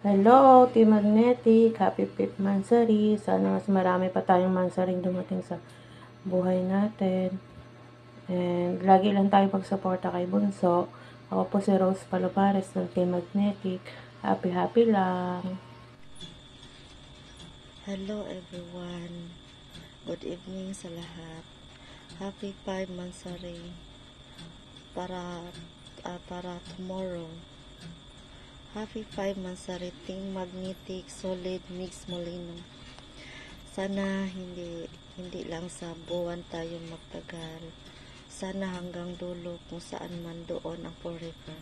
Hello, Team Magnetic. Happy 5th Mansari. Sana mas marami pa tayong mansaring dumating sa buhay natin. And lagi lang tayo pagsuporta kay Bunso. Ako po si Rose Palomares ng Team Magnetic. Happy lang. Hello everyone. Good evening sa lahat. Happy 5 Mansari para tomorrow. Happy 5 Mansari Team Magnetic Solid Mix Molino. Sana hindi lang sa buwan tayo magtagal. Sana hanggang dulo kung saan man doon ang forever.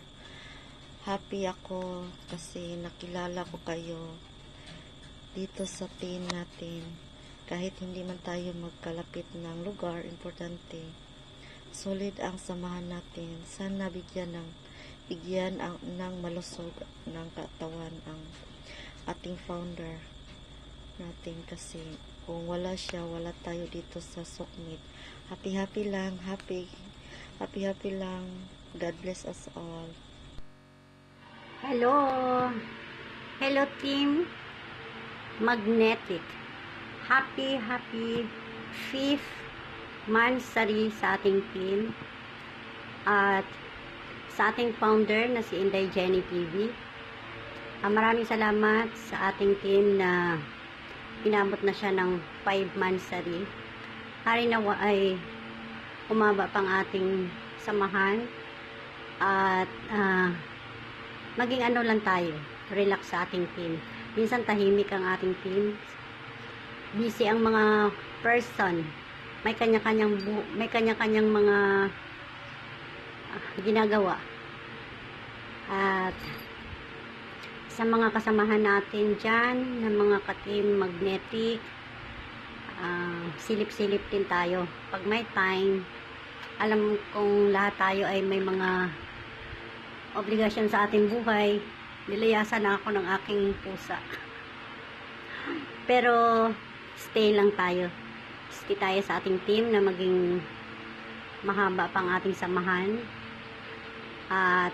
Happy ako kasi nakilala ko kayo dito sa team natin. Kahit hindi man tayo magkalapit ng lugar, importante solid ang samahan natin. Sana bigyan ng malusog ng katawan ang ating founder natin, kasi kung wala siya, wala tayo dito sa Sokmit. Happy lang, happy lang. God bless us all. Hello Team Magnetic. Happy 5th Mansari sa ating team at sa ating founder na si Inday Jenny TV. Maraming salamat sa ating team na inabot na siya ng 5 Mansari. Hari nawa ay umaba pang ating samahan at maging ano lang tayo, relax sa ating team. Minsan tahimik ang ating team, busy ang mga person, may kanya-kanyang mga ginagawa. At sa mga kasamahan natin dyan, ng mga ka-team Magnetic, silip-silip din tayo. Pag may time, alam kong lahat tayo ay may mga obligasyon sa ating buhay. Nilayasan na ako ng aking pusa. Pero stay lang tayo. Stay tayo sa ating team na maging mahaba pang ating samahan. At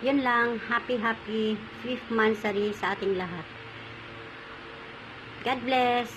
yun lang, happy 5th Mansari sa ating lahat. God bless!